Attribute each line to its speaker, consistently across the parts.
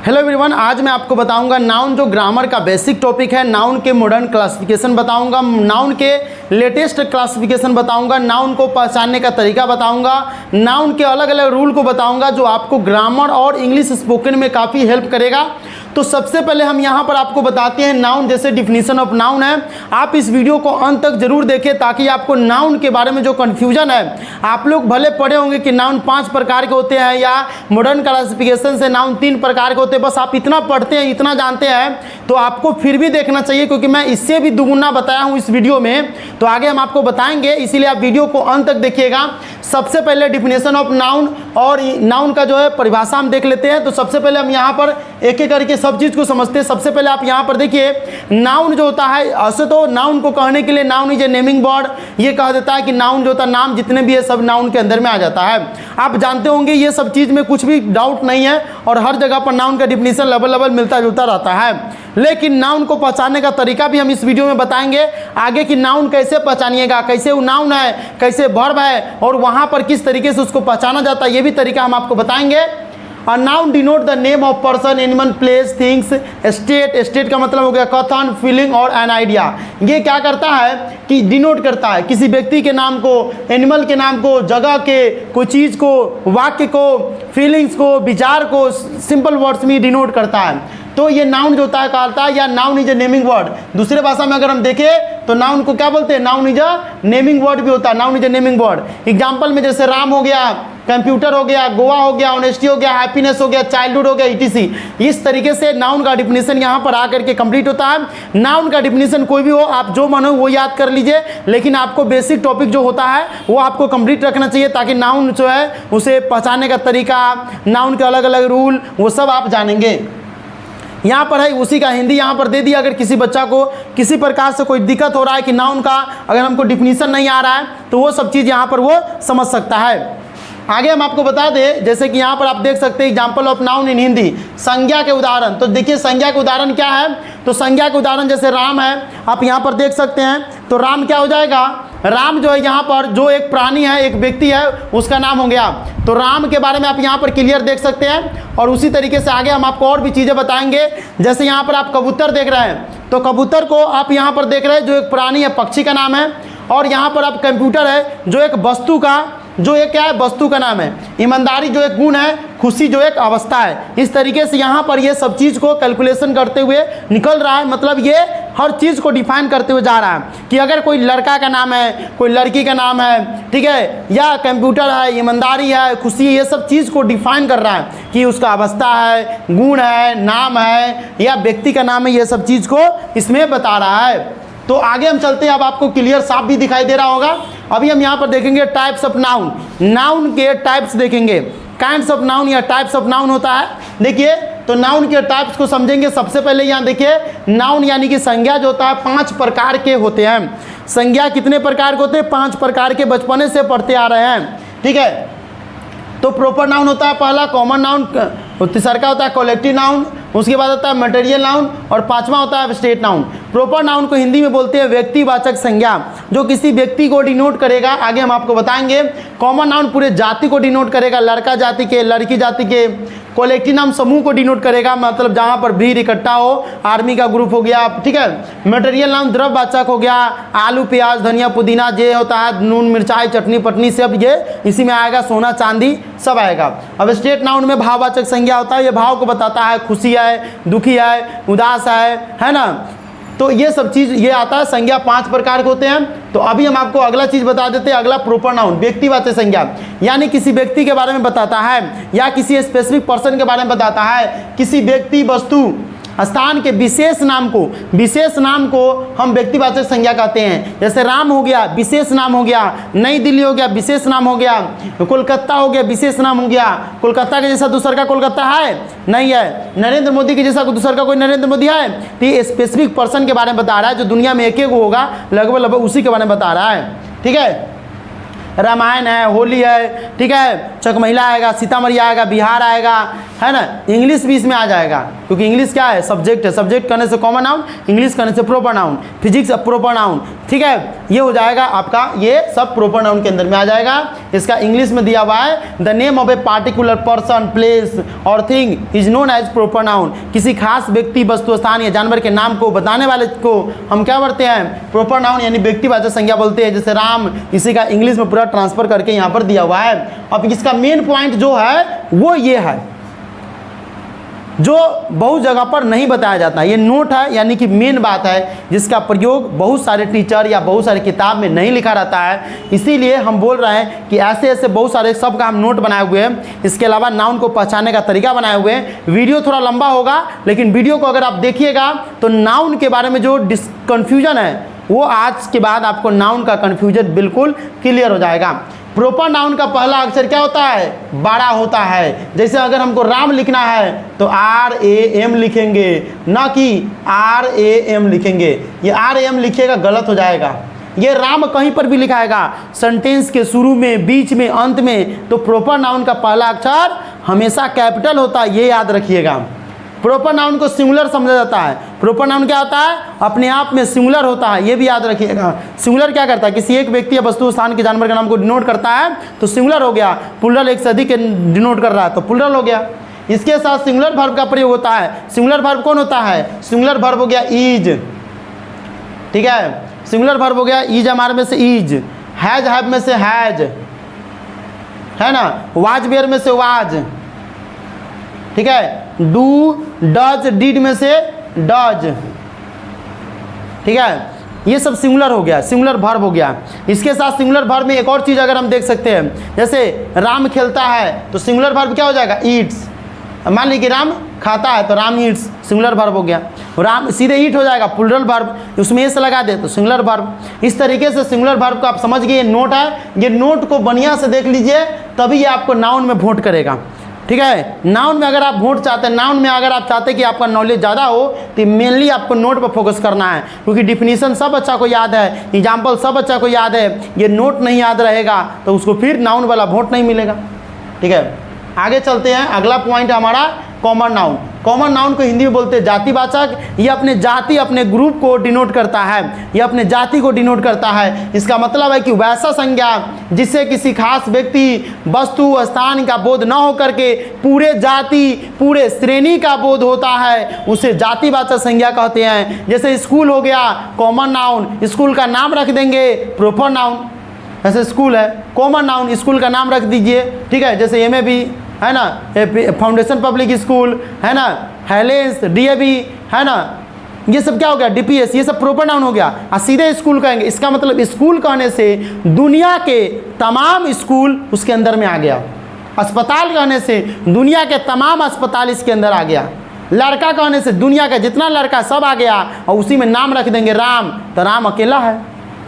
Speaker 1: Hello everyone, आज मैं आपको बताऊंगा नाउन जो ग्रामर का बेसिक टॉपिक है, नाउन के मॉडर्न क्लासिफिकेशन बताऊंगा, नाउन के लेटेस्ट क्लासिफिकेशन बताऊंगा, नाउन को पहचानने का तरीका बताऊंगा, नाउन के अलग अलग रूल को बताऊंगा जो आपको ग्रामर और इंग्लिश स्पोकन में काफ़ी हेल्प करेगा। तो सबसे पहले हम यहाँ पर आपको बताते हैं नाउन, जैसे डिफिनीशन ऑफ नाउन है। आप इस वीडियो को अंत तक जरूर देखें ताकि आपको नाउन के बारे में जो कन्फ्यूजन है, आप लोग भले पढ़े होंगे कि नाउन 5 प्रकार के होते हैं या मॉडर्न क्लासिफिकेशन से नाउन 3 प्रकार के होते हैं, बस आप इतना पढ़ते हैं, इतना जानते हैं तो आपको फिर भी देखना चाहिए, क्योंकि मैं इससे भी दुगुना बताया हूँ इस वीडियो में। तो आगे हम आपको बताएंगे, इसीलिए आप वीडियो को अंत तक देखिएगा। सबसे पहले डिफिनेशन ऑफ नाउन और नाउन का जो है परिभाषा हम देख लेते हैं। तो सबसे पहले हम यहाँ पर एक एक करके सब चीज़ को समझते हैं। सबसे पहले आप यहाँ पर देखिए, नाउन जो होता है, ऐसे तो नाउन को कहने के लिए noun is a naming word, ये कह देता है कि नाउन जो होता है, नाम जितने भी है सब नाउन के अंदर में आ जाता है। आप जानते होंगे ये सब चीज़ में कुछ भी डाउट नहीं है और हर जगह पर नाउन का डिफिनीशन लेवल मिलता जुलता रहता है। लेकिन नाउन को पहचानने का तरीका भी हम इस वीडियो में बताएंगे आगे, कि नाउन कैसे पहचानिएगा, कैसे वो नाउन है, कैसे वर्ब है और वहाँ पर किस तरीके से उसको पहचाना जाता है, ये भी तरीका हम आपको बताएंगे। A noun denote the name of person, animal, place, things, state। State का मतलब हो गया कथन, फीलिंग और एन आइडिया। ये क्या करता है कि डिनोट करता है किसी व्यक्ति के नाम को, एनिमल के नाम को, जगह के, कोई चीज़ को, वाक्य को, फीलिंग्स को, विचार को सिंपल वर्ड्स में डिनोट करता है। तो ये नाउन जो होता है कहता है, या noun is a naming word. दूसरे भाषा में अगर हम देखें तो नाउन को क्या बोलते हैं, noun is a naming word भी होता है, noun is a naming word. Example में जैसे राम हो गया, कंप्यूटर हो गया, गोवा हो गया, ऑनेस्टी हो गया, हैप्पीनेस हो गया, चाइल्डहुड हो गया, ईटीसी। इस तरीके से नाउन का डिफिनीशन यहाँ पर आकर के कंप्लीट होता है। नाउन का डिफिनीशन कोई भी हो, आप जो मानो वो याद कर लीजिए, लेकिन आपको बेसिक टॉपिक जो होता है वो आपको कंप्लीट रखना चाहिए, ताकि नाउन जो है उसे पहचानने का तरीका, नाउन के अलग अलग रूल, वो सब आप जानेंगे। यहाँ पर है उसी का हिंदी यहाँ पर दे दिया। अगर किसी बच्चा को किसी प्रकार से कोई दिक्कत हो रहा है कि नाउन का अगर हमको डिफिनीशन नहीं आ रहा है, तो वो सब चीज़ यहाँ पर वो समझ सकता है। आगे हम आपको बता दें, जैसे कि यहाँ पर आप देख सकते हैं example of noun in Hindi, संज्ञा के उदाहरण। तो देखिए संज्ञा के उदाहरण क्या है, तो संज्ञा के उदाहरण जैसे राम है, आप यहाँ पर देख सकते हैं। तो राम क्या हो जाएगा, राम जो है यहाँ पर जो एक प्राणी है, एक व्यक्ति है, उसका नाम हो गया। तो राम के बारे में आप यहाँ पर क्लियर देख सकते हैं। और उसी तरीके से आगे हम आपको और भी चीज़ें बताएंगे। जैसे यहाँ पर आप कबूतर देख रहे हैं, तो कबूतर को आप यहाँ पर देख रहे हैं, जो एक प्राणी है, पक्षी का नाम है। और यहाँ पर आप कंप्यूटर है, जो एक वस्तु का, जो एक क्या है, वस्तु का नाम है। ईमानदारी जो एक गुण है, खुशी जो एक अवस्था है। इस तरीके से यहाँ पर ये सब चीज़ को कैलकुलेशन करते हुए निकल रहा है, मतलब ये हर चीज़ को डिफाइन करते हुए जा रहा है कि अगर कोई लड़का का नाम है, कोई लड़की का नाम है, ठीक है, या कंप्यूटर है, ईमानदारी है, खुशी, ये सब चीज़ को डिफाइन कर रहा है कि उसका अवस्था है, गुण है, नाम है या व्यक्ति का नाम है, ये सब चीज़ को इसमें बता रहा है। तो आगे हम चलते हैं, अब आपको क्लियर साफ भी दिखाई दे रहा होगा। अभी हम यहाँ पर देखेंगे टाइप्स ऑफ नाउन, नाउन के टाइप्स देखेंगे। काइंड्स ऑफ नाउन या टाइप्स ऑफ नाउन होता है। देखिए, तो नाउन के टाइप्स को समझेंगे। सबसे पहले यहाँ देखिए, नाउन यानी कि संज्ञा जो होता है 5 प्रकार के होते हैं। संज्ञा कितने प्रकार के होते हैं, 5 प्रकार के, बचपने से पढ़ते आ रहे हैं, ठीक है। तो प्रॉपर नाउन होता है पहला, कॉमन नाउन, तीसरा का होता है कलेक्टिव नाउन, उसके बाद होता है मटेरियल नाउन और 5वां होता है स्टेट नाउन। प्रॉपर नाउन को हिंदी में बोलते हैं व्यक्तिवाचक संज्ञा, जो किसी व्यक्ति को डिनोट करेगा। आगे हम आपको बताएंगे। कॉमन नाउन पूरे जाति को डिनोट करेगा, लड़का जाति के, लड़की जाति के। कलेक्टिव नाउन समूह को डिनोट करेगा, मतलब जहाँ पर भीड़ इकट्ठा हो, आर्मी का ग्रुप हो गया, ठीक है। मटेरियल नाउन द्रव्यवाचक हो गया, आलू, प्याज, धनिया, पुदीना, जे होता है नून, मिर्चाई, चटनी, पटनी, सब ये इसी में आएगा, सोना, चांदी सब आएगा। अब स्टेट नाउन में भाववाचक संज्ञा होता है, ये भाव को बताता है, खुशी है, दुखी है, उदास है ना। तो ये सब चीज़ ये आता है। संज्ञा 5 प्रकार के होते हैं। तो अभी हम आपको अगला चीज़ बता देते हैं। अगला प्रॉपर नाउन, व्यक्तिवाचक संज्ञा, यानी किसी व्यक्ति के बारे में बताता है या किसी स्पेसिफिक पर्सन के बारे में बताता है। किसी व्यक्ति, वस्तु, स्थान के विशेष नाम को हम व्यक्तिवाचक संज्ञा कहते हैं। जैसे राम हो गया, विशेष नाम हो गया। नई दिल्ली हो गया, विशेष नाम हो गया। कोलकाता हो गया, विशेष नाम हो गया। कोलकाता के जैसा दूसरा का कोलकाता है नहीं है। नरेंद्र मोदी के जैसा दूसरा का कोई नरेंद्र मोदी है। तो ये स्पेसिफिक पर्सन के बारे में बता रहा है, जो दुनिया में एक होगा लगभग उसी के बारे में बता रहा है, ठीक है। रामायण है, होली है, ठीक है, चकमहिला आएगा, सीतामढ़ी आएगा, बिहार आएगा, है ना। इंग्लिश भी इसमें आ जाएगा, क्योंकि इंग्लिश क्या है, सब्जेक्ट है। सब्जेक्ट करने से कॉमन नाउन, इंग्लिश करने से proper noun, physics proper noun, ठीक है। ये हो जाएगा आपका, ये सब प्रॉपर नाउन के अंदर में आ जाएगा। इसका इंग्लिश में दिया हुआ है, the name of a particular person, place और thing is known as proper noun. किसी खास व्यक्ति, वस्तु, स्थान या जानवर के नाम को बताने वाले को हम क्या बोलते हैं, प्रॉपर नाउन यानी व्यक्तिवाचक संज्ञा बोलते हैं। जैसे राम, इसी का इंग्लिश में पूरा ट्रांसफर करके यहाँ पर दिया हुआ है। अब इसका मेन पॉइंट जो है वो ये है, जो बहुत जगह पर नहीं बताया जाता है। ये नोट है, यानी कि मेन बात है, जिसका प्रयोग बहुत सारे टीचर या बहुत सारे किताब में नहीं लिखा रहता है। इसीलिए हम बोल रहे हैं कि ऐसे ऐसे बहुत सारे सब का हम नोट बनाए हुए हैं। इसके अलावा नाउन को पहचानने का तरीका बनाए हुए हैं। वीडियो थोड़ा लंबा होगा, लेकिन वीडियो को अगर आप देखिएगा तो नाउन के बारे में जो कन्फ्यूजन है वो आज के बाद आपको नाउन का कन्फ्यूजन बिल्कुल क्लियर हो जाएगा। प्रॉपर नाउन का पहला अक्षर क्या होता है, बड़ा होता है। जैसे अगर हमको राम लिखना है तो RAM लिखेंगे, ना कि RAM लिखेंगे। ये RM लिखिएगा गलत हो जाएगा। ये राम कहीं पर भी लिखाएगा, सेंटेंस के शुरू में, बीच में, अंत में, तो प्रॉपर नाउन का पहला अक्षर हमेशा कैपिटल होता है, ये याद रखिएगा। प्रॉपर नाउन को सिंगुलर समझा जाता है। प्रॉपर नाउन क्या होता है, अपने आप में सिंगुलर होता है, ये भी याद रखिएगा। सिंगुलर क्या करता है, किसी एक व्यक्ति या वस्तु, स्थान के जानवर के नाम को डिनोट करता है तो सिंगुलर हो गया। प्लूरल एक से अधिक के डिनोट कर रहा है तो प्लूरल हो गया। इसके साथ सिंगुलर वर्ब का प्रयोग होता है। सिंगुलर वर्ब कौन होता है, सिंगुलर वर्ब हो गया इज, ठीक है। सिंगुलर वर्ब हो गया इज, हमारे में से इज, हैज हैव में से हैज, है ना, वाज वेयर में से वाज, ठीक है। डू डज डिड में से डज, ठीक है। ये सब सिंगुलर हो गया, सिंगुलर वर्ब हो गया। इसके साथ सिंगुलर वर्ब में एक और चीज़ अगर हम देख सकते हैं, जैसे राम खेलता है तो सिंगुलर वर्ब क्या हो जाएगा, ईट्स। मान लीजिए राम खाता है तो राम ईट्स, सिंगुलर वर्ब हो गया। राम सीधे ईट हो जाएगा, प्लूरल वर्ब, उसमें एस लगा दे तो सिंगुलर वर्ब। इस तरीके से सिंगुलर वर्ब को आप समझ गए। ये नोट है, ये नोट को बढ़िया से देख लीजिए, तभी ये आपको नाउन में वोट करेगा, ठीक है। नाउन में अगर आप वोट चाहते हैं, नाउन में अगर आप चाहते हैं कि आपका नॉलेज ज़्यादा हो तो मेनली आपको नोट पर फोकस करना है, क्योंकि डिफिनीशन सब बच्चा को याद है, एग्जाम्पल सब बच्चा को याद है। ये नोट नहीं याद रहेगा तो उसको फिर नाउन वाला वोट नहीं मिलेगा, ठीक है। आगे चलते हैं। अगला पॉइंट हमारा कॉमन नाउन। कॉमन नाउन को हिंदी में बोलते हैं जातिवाचक। ये अपने जाति, अपने ग्रुप को डिनोट करता है, ये अपने जाति को डिनोट करता है। इसका मतलब है कि वैसा संज्ञा जिससे किसी खास व्यक्ति, वस्तु, स्थान का बोध न हो करके पूरे जाति, पूरे श्रेणी का बोध होता है, उसे जातिवाचक संज्ञा कहते हैं। जैसे स्कूल हो गया कॉमन नाउन, स्कूल का नाम रख देंगे प्रॉपर नाउन। ऐसे स्कूल है कॉमन नाउन, स्कूल का नाम रख दीजिए, ठीक है। जैसे MAB है ना, फाउंडेशन पब्लिक स्कूल है ना, हेलेंस, DAV है ना, ये सब क्या हो गया, DPS, ये सब प्रॉपर नाउन हो गया। और सीधे स्कूल कहेंगे, इसका मतलब स्कूल कहने से दुनिया के तमाम स्कूल उसके अंदर में आ गया। अस्पताल कहने से दुनिया के तमाम अस्पताल इसके अंदर आ गया। लड़का कहने से दुनिया का जितना लड़का सब आ गया, और उसी में नाम रख देंगे राम, तो राम अकेला है।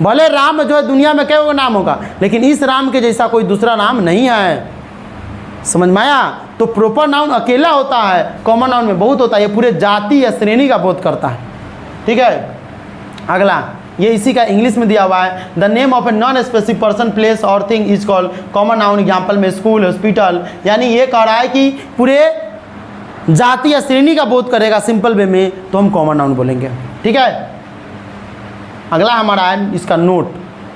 Speaker 1: भले राम जो है दुनिया में कई नाम होगा, लेकिन इस राम के जैसा कोई दूसरा नाम नहीं है। समझ में आया। तो प्रॉपर नाउन अकेला होता है, कॉमन नाउन में बहुत होता है। ये पूरे जाति या श्रेणी का बोध करता है, ठीक है। अगला ये इसी का इंग्लिश में दिया हुआ है, the name of a non specific person, place और thing is called common noun. Example में स्कूल, हॉस्पिटल, यानी ये कह रहा है कि पूरे जाति या श्रेणी का बोध करेगा सिंपल वे में, तो हम कॉमन नाउन बोलेंगे, ठीक है। अगला हमारा है इसका नोट,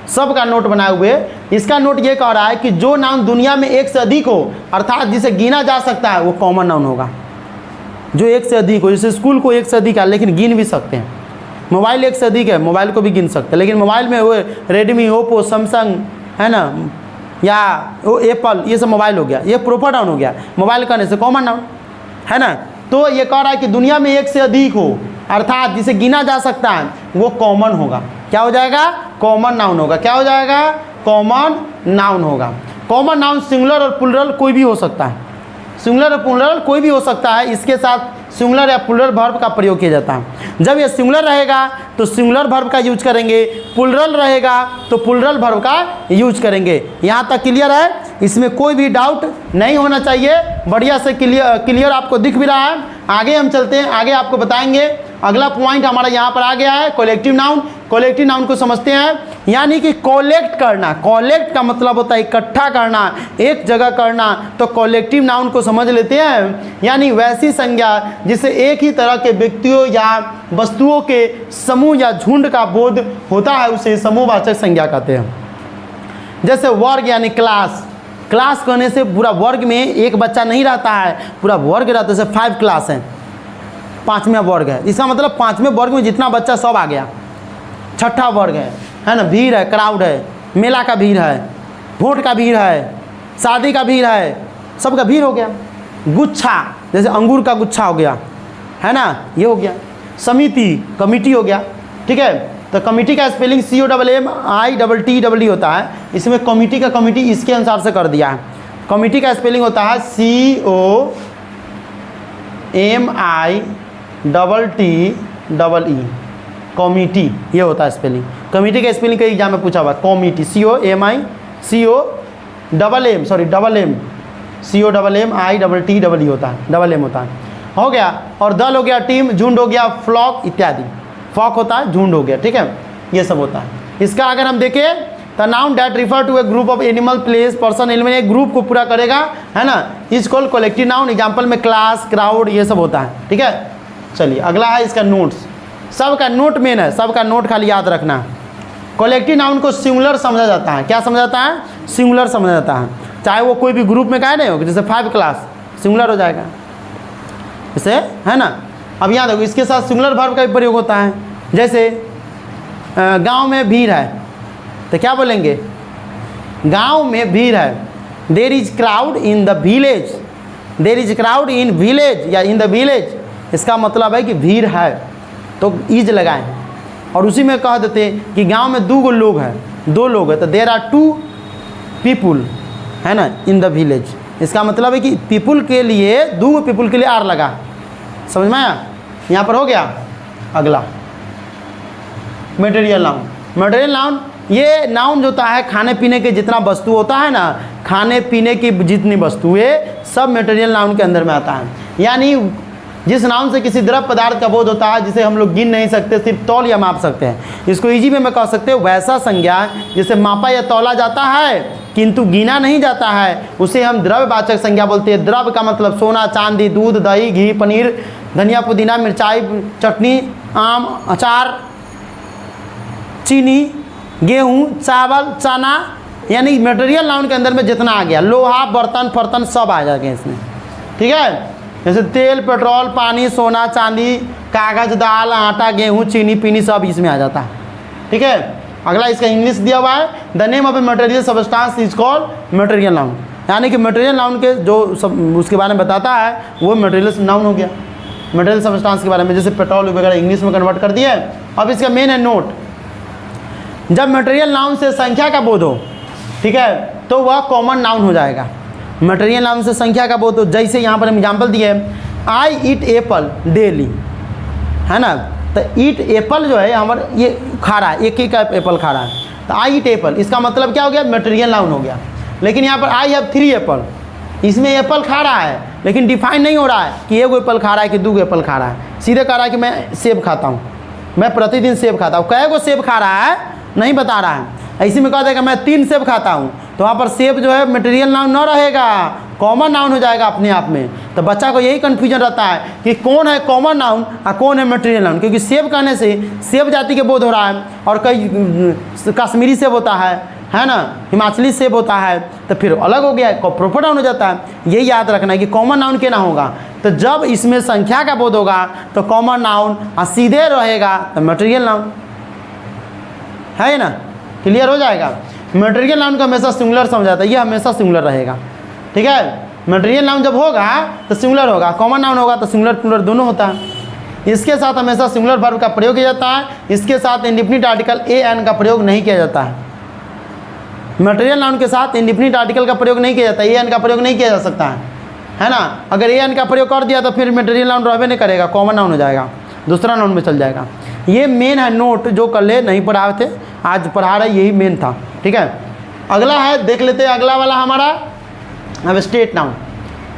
Speaker 1: सब का नोट बनाए हुए। इसका नोट ये कह रहा है कि जो नाउन दुनिया में एक से अधिक हो, अर्थात जिसे गिना जा सकता है, वो कॉमन नाउन होगा। जो एक से अधिक हो, जैसे स्कूल को एक से अधिक है लेकिन गिन भी सकते हैं। मोबाइल एक से अधिक है, मोबाइल को भी गिन सकते हैं, लेकिन मोबाइल में वो रेडमी, ओप्पो, सैमसंग है ना, या वो एप्पल, ये सब मोबाइल हो गया, ये प्रॉपर नाउन हो गया। मोबाइल कहने से कॉमन नाउन है ना। तो ये कह रहा है कि दुनिया में एक से अधिक हो, अर्थात जिसे गिना जा सकता है, वो कॉमन होगा। क्या हो जाएगा, कॉमन नाउन होगा। क्या हो जाएगा, कॉमन नाउन होगा। कॉमन नाउन सिंगुलर और प्लूरल कोई भी हो सकता है, सिंगुलर और प्लूरल कोई भी हो सकता है। इसके साथ सिंगुलर या प्लूरल वर्ब का प्रयोग किया जाता है। जब ये सिंगुलर रहेगा तो सिंगुलर वर्ब का यूज करेंगे, प्लूरल रहेगा तो प्लूरल वर्ब का यूज करेंगे। यहाँ तक क्लियर है, इसमें कोई भी डाउट नहीं होना चाहिए, बढ़िया से क्लियर आपको दिख भी रहा है। आगे हम चलते हैं, आगे आपको बताएंगे अगला पॉइंट हमारा यहाँ पर आ गया है कलेक्टिव नाउन। कलेक्टिव नाउन को समझते हैं, यानी कि कलेक्ट करना। कलेक्ट का मतलब होता है इकट्ठा करना, एक जगह करना। तो कलेक्टिव नाउन को समझ लेते हैं, यानी वैसी संज्ञा जिसे एक ही तरह के व्यक्तियों या वस्तुओं के समूह या झुंड का बोध होता है, उसे समूहवाचक संज्ञा कहते हैं। जैसे वर्ग यानी क्लास। क्लास कहने से पूरा वर्ग में एक बच्चा नहीं रहता है, पूरा वर्ग रहता है। जैसे 5 क्लास है, 5वां वर्ग है, इसका मतलब 5वें वर्ग में जितना बच्चा सब आ गया। 6ठा वर्ग है ना, भीड़ है, क्राउड है, मेला का भीड़ है, वोट का भीड़ है, शादी का भीड़ है, सबका भीड़ हो गया। गुच्छा, जैसे अंगूर का गुच्छा हो गया, है ना, ये हो गया। समिति, कमिटी हो गया, ठीक है। तो कमिटी का स्पेलिंग COMMITTE होता है। इसमें कमिटी का कमिटी इसके अनुसार से कर दिया है। कमिटी का स्पेलिंग होता है COMMITTE, कमिटी, ये होता है स्पेलिंग। कमिटी का स्पेलिंग कई एग्जाम में पूछा हुआ, कमिटी COMMITTE होता है, डबल एम होता है। हो गया। और दल हो गया, टीम, झुंड हो गया, फ्लॉक इत्यादि। फ्लॉक होता है, झुंड हो गया, ठीक है, ये सब होता है। इसका अगर हम देखें तो noun that refer to a group of animal, place, person, element, एक ग्रुप को पूरा करेगा, है ना, is called collective noun. Example में क्लास, क्राउड, ये सब होता है, ठीक है। चलिए अगला है इसका नोट्स। सबका नोट मेन है, सबका नोट खाली याद रखना। कलेक्टिव नाउन को सिंगुलर समझा जाता है। क्या समझा जाता है? सिंगुलर समझा जाता है। चाहे वो कोई भी ग्रुप में का नहीं हो, जैसे 5 क्लास सिंगुलर हो जाएगा, जैसे, है ना। अब याद रखो, इसके साथ सिंगुलर वर्ब का भी प्रयोग होता है। जैसे गांव में भीड़ है, तो क्या बोलेंगे? गांव में भीड़ है। There is crowd in the village. There is crowd in village या इन द विलेज, इसका मतलब है कि भीड़ है, तो इज लगाएं। और उसी में कह देते कि गांव में 2 लोग हैं, 2 लोग हैं, तो देयर आर 2 पीपुल, है ना, इन द विलेज। इसका मतलब है कि पीपुल के लिए 2 पीपुल के लिए आर लगा। समझ में आया? यहाँ पर हो गया। अगला मटेरियल नाउन। मटेरियल नाउन, ये नाउन जो होता है खाने पीने के जितना वस्तु होता है ना, खाने पीने की जितनी वस्तुएं सब मटेरियल नाउन के अंदर में आता है। यानी जिस नाउन से किसी द्रव्य पदार्थ का बोध होता है जिसे हम लोग गिन नहीं सकते, सिर्फ तौल या माप सकते हैं। इसको इजी में मैं कह सकते हैं वैसा संज्ञा जिसे मापा या तौला जाता है किंतु गिना नहीं जाता है, उसे हम द्रव्यवाचक संज्ञा बोलते हैं। द्रव्य का मतलब सोना, चांदी, दूध, दही, घी, पनीर, धनिया, पुदीना, मिर्चाई, चटनी, आम, अचार, चीनी, गेहूँ, चावल, चना, यानी मटेरियल नाउन के अंदर में जितना आ गया, लोहा, बर्तन, फर्तन सब आ जाएंगे इसमें, ठीक है। जैसे तेल, पेट्रोल, पानी, सोना, चांदी, कागज, दाल, आटा, गेहूँ, चीनी, पीनी सब इसमें आ जाता है, ठीक है। अगला इसका इंग्लिश दिया हुआ है, the name of a material substance is called material noun. यानी कि मटेरियल नाउन के जो सब उसके बारे में बताता है वो मटेरियल नाउन हो गया। मटेरियल सबस्टांस के बारे में, जैसे पेट्रोल वगैरह इंग्लिश में कन्वर्ट कर दिए। अब इसका मेन है नोट। जब मटेरियल नाउन से संख्या का बोध हो, ठीक है, तो वह कॉमन नाउन हो जाएगा। मटेरियल नाउन से संख्या का बोध हो, जैसे यहाँ पर हम एग्जाम्पल दिए, आई ईट एप्पल डेली, है ना। तो ईट एप्पल जो है हमारा ये खा रहा है, एक ही का एप्पल खा रहा है, तो आई ईट एप्पल, इसका मतलब क्या हो गया? मटेरियल नाउन हो गया। लेकिन यहाँ पर आई हैव 3 एप्पल, इसमें एप्पल खा रहा है लेकिन डिफाइन नहीं हो रहा है कि 1 एप्पल खा रहा है कि 2 एप्पल खा रहा है। सीधे कह रहा है कि मैं सेब खाता हूँ, मैं प्रतिदिन सेब खाता हूँ। कै गो सेब खा रहा है नहीं बता रहा है। ऐसे में कह देगा मैं 3 सेब खाता हूँ, तो वहाँ पर सेब जो है मटेरियल नाउन न रहेगा, कॉमन नाउन हो जाएगा अपने आप में। तो बच्चा को यही कन्फ्यूजन रहता है कि कौन है कॉमन नाउन और कौन है मटेरियल नाउन, क्योंकि सेब कहने से सेब जाति के बोध हो रहा है, और कई कश्मीरी सेब होता है ना, हिमाचली सेब होता है, तो फिर अलग हो गया, प्रॉपर नाउन हो जाता है। यही याद रखना है कि कॉमन नाउन क्या ना होगा, तो जब इसमें संख्या का बोध होगा तो कॉमन नाउन, और सीधे रहेगा तो मटेरियल नाउन, है ना। क्लियर हो जाएगा। मटेरियल नाउन को हमेशा सिंगुलर समझाता है, ये हमेशा सिंगुलर रहेगा, ठीक है। मटेरियल नाउन जब होगा तो सिंगुलर होगा, कॉमन नाउन होगा तो सिंगुलर प्लूरल दोनों होता है। इसके साथ हमेशा सिंगुलर वर्ब का प्रयोग किया जाता है। इसके साथ इंडिफिनिट आर्टिकल ए एन का प्रयोग नहीं किया जाता है। मटेरियल नाउन के साथ इंडिफिनिट आर्टिकल का प्रयोग नहीं किया जाता, ए एन का प्रयोग नहीं किया जा सकता है ना। अगर ए एन का प्रयोग कर दिया तो फिर मटेरियल नाउन रहबे नहीं करेगा, कॉमन नाउन हो जाएगा, दूसरा नाउन में चल जाएगा। ये मेन है नोट, जो कल नहीं पढ़ाए थे आज पढ़ा रहे, यही मेन था, ठीक है। अगला है, देख लेते हैं अगला वाला हमारा। अब स्टेट नाउन,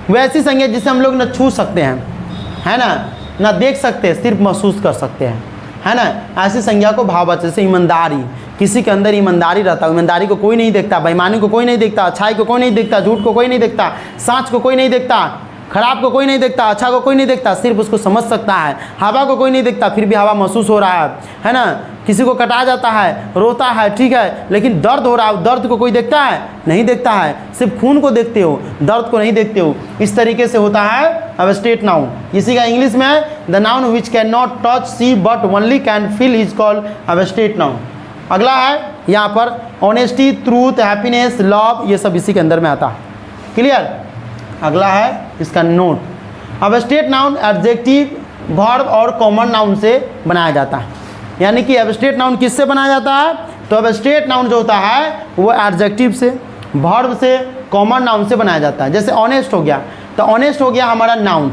Speaker 1: वैसी संज्ञा जिसे हम लोग न छू सकते हैं, है ना। ना देख सकते, सिर्फ महसूस कर सकते हैं, है ना। ऐसी संज्ञा को भाववाचक, जैसे ईमानदारी, किसी के अंदर ईमानदारी रहता है, ईमानदारी को कोई नहीं देखता, बेईमानी को कोई नहीं देखता, अच्छाई को कोई नहीं देखता, झूठ को कोई नहीं देखता, सांच को कोई नहीं देखता, खराब को कोई नहीं देखता, अच्छा को कोई नहीं देखता, सिर्फ उसको समझ सकता है। हवा को कोई नहीं देखता, फिर भी हवा महसूस हो रहा है ना। किसी को कटा जाता है, रोता है, ठीक है, लेकिन दर्द हो रहा है, दर्द को कोई देखता है, नहीं देखता है, सिर्फ खून को देखते हो, दर्द को नहीं देखते हो। इस तरीके से होता है एब्स्ट्रैक्ट नाउन। इसी का इंग्लिश में है the noun which can not touch see but only can feel is called abstract noun. अगला है यहाँ पर ऑनेस्टी, ट्रूथ, हैप्पीनेस, लव, ये सब इसी के अंदर में आता है। क्लियर। अगला है इसका note. Abstract noun adjective, verb और कॉमन नाउन से बनाया जाता है। यानी कि एब्स्ट्रैक्ट नाउन किससे बनाया जाता है? तो एब्स्ट्रैक्ट नाउन जो होता है वो एडजेक्टिव से, वर्ब से, कॉमन नाउन से बनाया जाता है। जैसे ऑनेस्ट हो गया, तो ऑनेस्ट हो गया हमारा नाउन,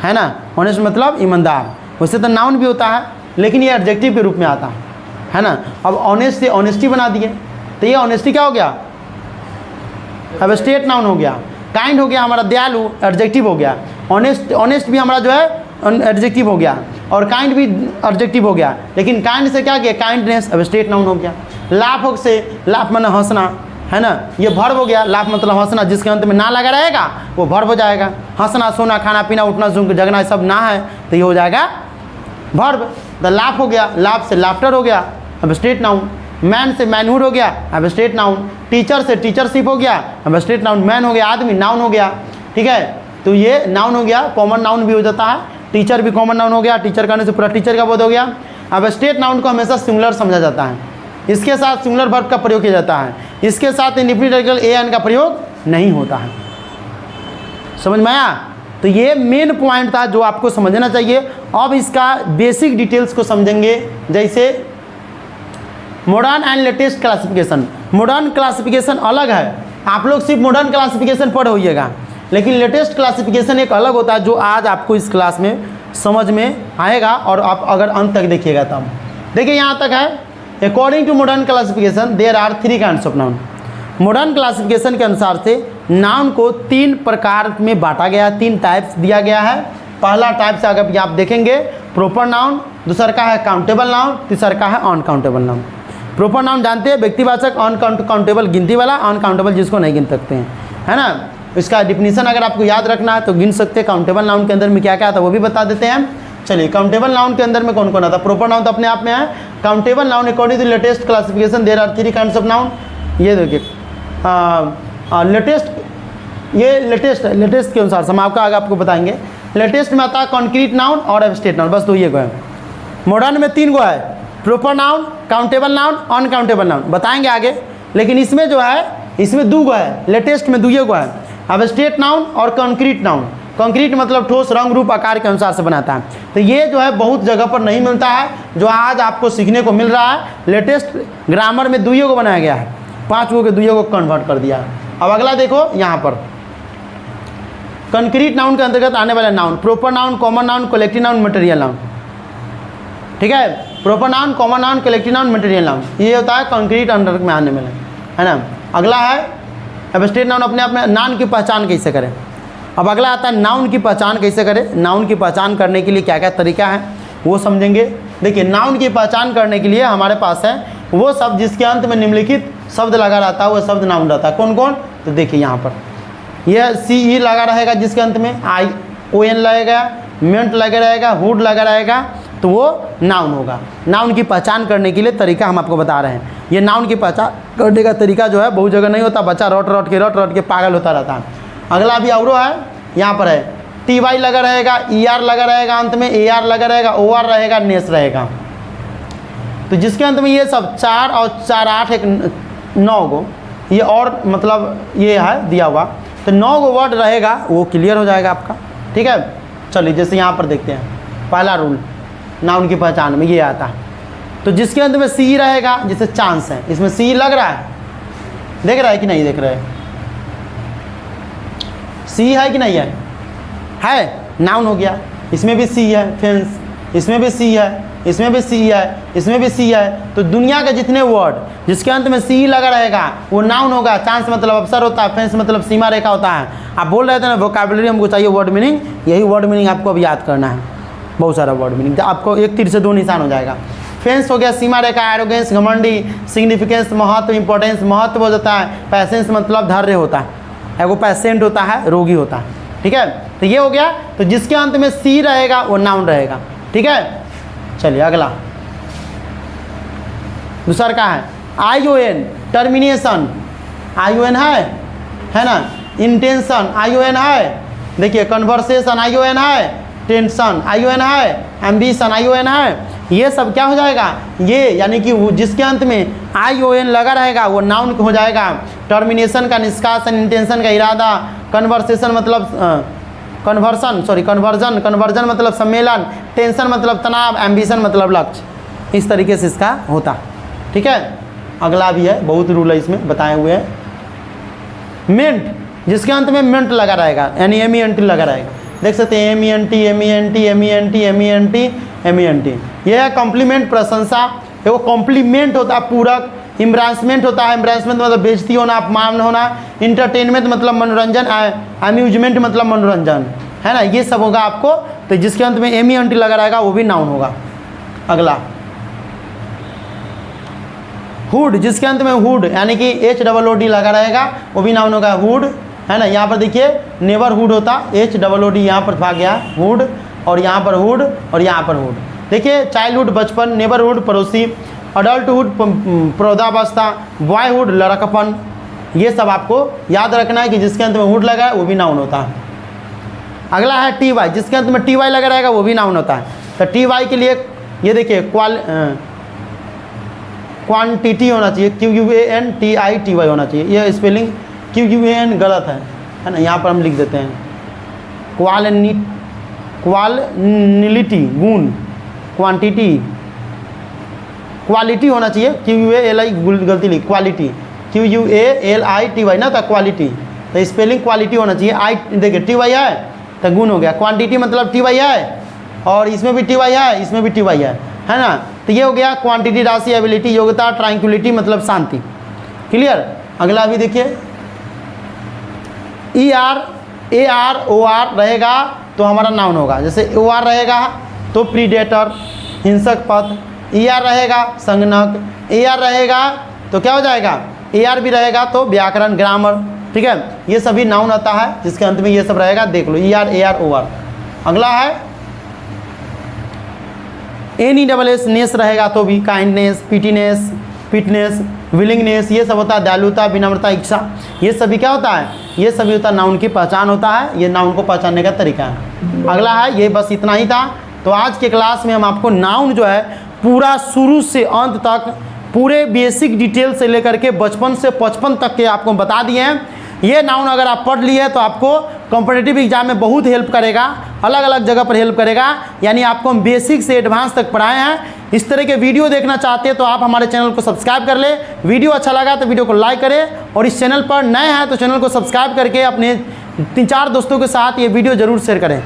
Speaker 1: है ना। ऑनेस्ट मतलब ईमानदार, वैसे तो नाउन भी होता है लेकिन ये एडजेक्टिव के रूप में आता है ना। अब ऑनेस्ट से ऑनेस्टी बना दिए, तो ये ऑनेस्टी क्या हो गया? एब्स्ट्रैक्ट नाउन हो गया। काइंड हो गया हमारा दयालु, एडजेक्टिव हो गया। ऑनेस्ट भी हमारा जो है एडजेक्टिव हो गया, और काइंड भी एडजेक्टिव हो गया, लेकिन काइंड से क्या किया? काइंडनेस एब्स्ट्रैक्ट नाउन हो गया। लाफ से, लाफ मतलब हंसना, है ना, ये वर्ब हो गया। लाफ मतलब हंसना, जिसके अंत में ना लगा रहेगा वो वर्ब हो जाएगा। हंसना, सोना, खाना पीना, उठना, जगना, ये सब ना है तो ये हो जाएगा वर्ब। द लाफ हो गया, लाफ से लाफ्टर हो गया, एब्स्ट्रैक्ट नाउन। मैन से मैनहुड हो गया, एब्स्ट्रैक्ट नाउन। टीचर से टीचरशिप हो गया, एब्स्ट्रैक्ट नाउन। मैन हो गया आदमी, नाउन हो गया, ठीक है। तो ये नाउन हो गया, कॉमन नाउन भी हो जाता है। टीचर भी कॉमन नाउन हो गया, टीचर करने से पूरा टीचर का बोध हो गया। एब्स्ट्रैक्ट नाउन को हमेशा सिंगुलर समझा जाता है, इसके साथ सिंगुलर वर्ब का प्रयोग किया जाता है, इसके साथ इंडेफिनिट आर्टिकल ए एन का प्रयोग नहीं होता है। समझ में आया? तो ये मेन पॉइंट था जो आपको समझना चाहिए। अब इसका बेसिक डिटेल्स को समझेंगे, जैसे modern and latest classification. Modern classification अलग है, आप लोग सिर्फ मॉडर्न क्लासिफिकेशन पढ़ होइएगा, लेकिन लेटेस्ट क्लासिफिकेशन एक अलग होता है जो आज आपको इस क्लास में समझ में आएगा, और आप अगर अंत तक देखिएगा तब। देखिए यहाँ तक है, according to modern classification there are 3 kinds of noun. Modern classification के अनुसार से नाउन को 3 प्रकार में बांटा गया है, 3 टाइप्स दिया गया है। पहला टाइप से अगर आप देखेंगे प्रॉपर नाउन, दूसरा का है काउंटेबल नाउन, तीसरा का है अनकाउंटेबल नाउन। प्रॉपर नाउन जानते हैं, व्यक्तिवाचक, अनकाउंटेबल गिनती वाला, अनकाउंटेबल जिसको नहीं गिन सकते हैं, है ना। इसका डिफिनीशन अगर आपको याद रखना है तो गिन सकते हैं। काउंटेबल नाउन के अंदर में क्या क्या आता है वो भी बता देते हैं हम। चलिए, काउंटेबल नाउन के अंदर में कौन कौन आता है? प्रॉपर नाउन तो अपने आप में है। Countable noun according to latest classification there are 3 kinds of noun. ये देखिए लेटेस्ट, ये लेटेस्ट है, लेटेस्ट के अनुसार हम आपका आगे आपको बताएंगे। लेटेस्ट में आता है कॉन्क्रीट नाउन और एब्स्ट्रैक्ट नाउन, बस 2 ये को है। मॉडर्न में 3 गो है, proper noun, countable noun, uncountable noun, बताएंगे आगे। लेकिन इसमें जो है, इसमें 2 गो है, लेटेस्ट में 2 गो है, एब्स्ट्रैक्ट नाउन और कॉन्क्रीट नाउन। कॉन्क्रीट मतलब ठोस, रंग, रूप, आकार के अनुसार से बनाता है। तो ये जो है बहुत जगह पर नहीं मिलता है, जो आज आपको सीखने को मिल रहा है। लेटेस्ट ग्रामर में 2 को बनाया गया है, 5 गो के 2 को कन्वर्ट कर दिया है। अब अगला देखो यहाँ पर, कंक्रीट नाउन के अंतर्गत आने वाला noun, proper noun, common noun, collective noun, material noun, ठीक है। Proper noun, common noun, collective noun, material noun, ये होता है कंक्रीट अंडर में आने वाला, है ना। अगला है एब्स्ट्रैक्ट नाउन, अपने आप में नाउन की पहचान कैसे करें। अब अगला आता है नाउन की पहचान कैसे करें। नाउन की पहचान करने के लिए क्या क्या तरीका है वो समझेंगे। देखिए, नाउन की पहचान करने के लिए हमारे पास है वो शब्द जिसके अंत में निम्नलिखित शब्द लगा रहता है, वो शब्द नाउन रहता है। कौन कौन? तो देखिए यहाँ पर यह CE लगा रहेगा, जिसके अंत में ION लगेगा, मेंट लगा रहेगा, हुड लगा रहेगा, तो वो नाउन होगा। नाउन की पहचान करने के लिए तरीका हम आपको बता रहे हैं। ये नाउन की पहचान करने का तरीका जो है बहुत जगह नहीं होता, बच्चा रट रट के पागल होता रहता है। अगला भी और है, यहाँ पर है TY लगा रहेगा, ER लगा रहेगा, अंत में AR लगा रहेगा, OR रहेगा, नेस रहेगा। तो जिसके अंत में ये सब 4 और 4 8 एक 9 गो, ये और मतलब ये है दिया हुआ, तो 9 गो वर्ड रहेगा, वो क्लियर हो जाएगा आपका, ठीक है। चलिए, जैसे यहाँ पर देखते हैं, पहला रूल नाउन की पहचान में ये आता है, तो जिसके अंत में CE रहेगा, जैसे चांस है, इसमें CE लग रहा है, देख रहा है कि नहीं देख रहे हैं? CE है कि नहीं है? नाउन हो गया। इसमें भी CE है, फेंस, इसमें भी CE है, इसमें भी सी है, इसमें भी सी है। तो दुनिया के जितने वर्ड जिसके अंत में सी लगा रहेगा वो नाउन होगा। चांस मतलब अवसर होता है, फेंस मतलब सीमा रेखा होता है। आप बोल रहे थे ना वोकैबुलरी हमको चाहिए वर्ड मीनिंग, यही वर्ड मीनिंग आपको अब याद करना है। बहुत सारा वर्ड मीनिंग, आपको एक तीर से दो निशान हो जाएगा। फेंस हो गया सीमा रेखा, एरोगेंस घमंडी, सिग्निफिकेंस महत्व, इंपॉर्टेंस महत्व हो जाता है, पैसेंस मतलब धैर्य होता है, एगो पेशेंट होता है, रोगी होता है। ठीक है, तो ये हो गया। तो जिसके अंत में सी रहेगा वो नाउन रहेगा। ठीक है, चलिए अगला दूसरा का है ION टर्मिनेशन, ION है ना, इंटेंशन ION है, देखिए कन्वर्सेशन ION है, टेंशन ION है, एम्बिशन ION है। ये सब क्या हो जाएगा, ये यानी कि जिसके अंत में ION लगा रहेगा वो नाउन हो जाएगा। टर्मिनेशन का निष्कासन, इंटेंशन का इरादा, कन्वर्सेशन मतलब कन्वर्जन मतलब सम्मेलन, टेंशन मतलब तनाव, एम्बिशन मतलब लक्ष्य। इस तरीके से इसका होता। ठीक है, अगला भी है, बहुत रूल है इसमें बताए हुए हैं। मेंट, जिसके अंत में मेंट लगा रहेगा यानी MENT लगा रहेगा, देख सकते हैं MENT। यह है कॉम्प्लीमेंट प्रशंसा, वो कॉम्प्लीमेंट होता है पूरक, इम्ब्रांसमेंट होता है, इम्ब्रांसमेंट मतलब बेइज्जती होना, अपमान होना, इंटरटेनमेंट मतलब मनोरंजन, अम्यूजमेंट मतलब मनोरंजन, है ना, ये सब होगा आपको। तो जिसके अंत में MENT लगा रहेगा वो भी नाउन होगा। अगला हुड, जिसके अंत में हुड यानी कि HOOD लगा रहेगा वो भी नाउन होगा, हुड, है ना। यहाँ पर देखिए नेबरहुड होता, HOOD यहाँ पर भाग गया हुड, और यहाँ पर हुड और यहाँ पर हुड। देखिए चाइल्डहुड बचपन, नेबरहुड पड़ोसी, अडल्टहुड प्रौद्धावस्था, बॉयहुड लड़कपन। ये सब आपको याद रखना है कि जिसके अंत में हुड लगा है वो भी नाउन होता है। अगला है TY, जिसके अंत में TY लगा रहेगा वो भी नाउन होता है। तो TY के लिए ये देखिए क्वांटिटी होना चाहिए, QUANTITY होना चाहिए। ये स्पेलिंग QUAN गलत है ना, यहाँ पर हम लिख देते हैं क्वालिटी गुण, क्वांटिटी, क्वालिटी होना चाहिए, QUALI गलती लिख, क्वालिटी QUALITY ना, तो क्वालिटी, तो स्पेलिंग क्वालिटी होना चाहिए। आई देखिए TY है तो गुण हो गया, क्वांटिटी मतलब TY है, और इसमें भी TY है, इसमें भी TY है ना। तो ये हो गया क्वांटिटी, राशि, एबिलिटी, योग्यता, ट्रैंक्विलिटी मतलब शांति। क्लियर। अगला भी देखिए AROR रहेगा तो हमारा नाउन होगा। जैसे OR रहेगा तो प्रीडेटर, हिंसक पथ, ER रहेगा संगणक, AR रहेगा तो क्या हो जाएगा, AR भी रहेगा तो व्याकरण, ग्रामर। ठीक है, ये सभी नाउन आता है जिसके अंत में ये सब रहेगा, देख लो ER AROR। अगला है NESS नेस रहेगा तो भी काइंडनेस, पिटीनेस, फिटनेस, विलिंगनेस, ये सब होता है, दयालुता, विनम्रता, इच्छा। ये सभी क्या होता है, ये सभी होता है नाउन की पहचान होता है, ये नाउन को पहचानने का तरीका है। अगला है, ये बस इतना ही था। तो आज के क्लास में हम आपको नाउन जो है पूरा शुरू से अंत तक पूरे बेसिक डिटेल से लेकर के बचपन से 55 तक के आपको बता दिए हैं। ये नाउन अगर आप पढ़ लिए तो आपको कॉम्पिटिटिव एग्जाम में बहुत हेल्प करेगा, अलग अलग जगह पर हेल्प करेगा। यानी आपको हम बेसिक से एडवांस तक पढ़ाए हैं। इस तरह के वीडियो देखना चाहते हैं तो आप हमारे चैनल को सब्सक्राइब कर ले। वीडियो अच्छा लगा तो वीडियो को लाइक करें, और इस चैनल पर नए हैं तो चैनल को सब्सक्राइब करके अपने 3-4 दोस्तों के साथ ये वीडियो ज़रूर शेयर करें।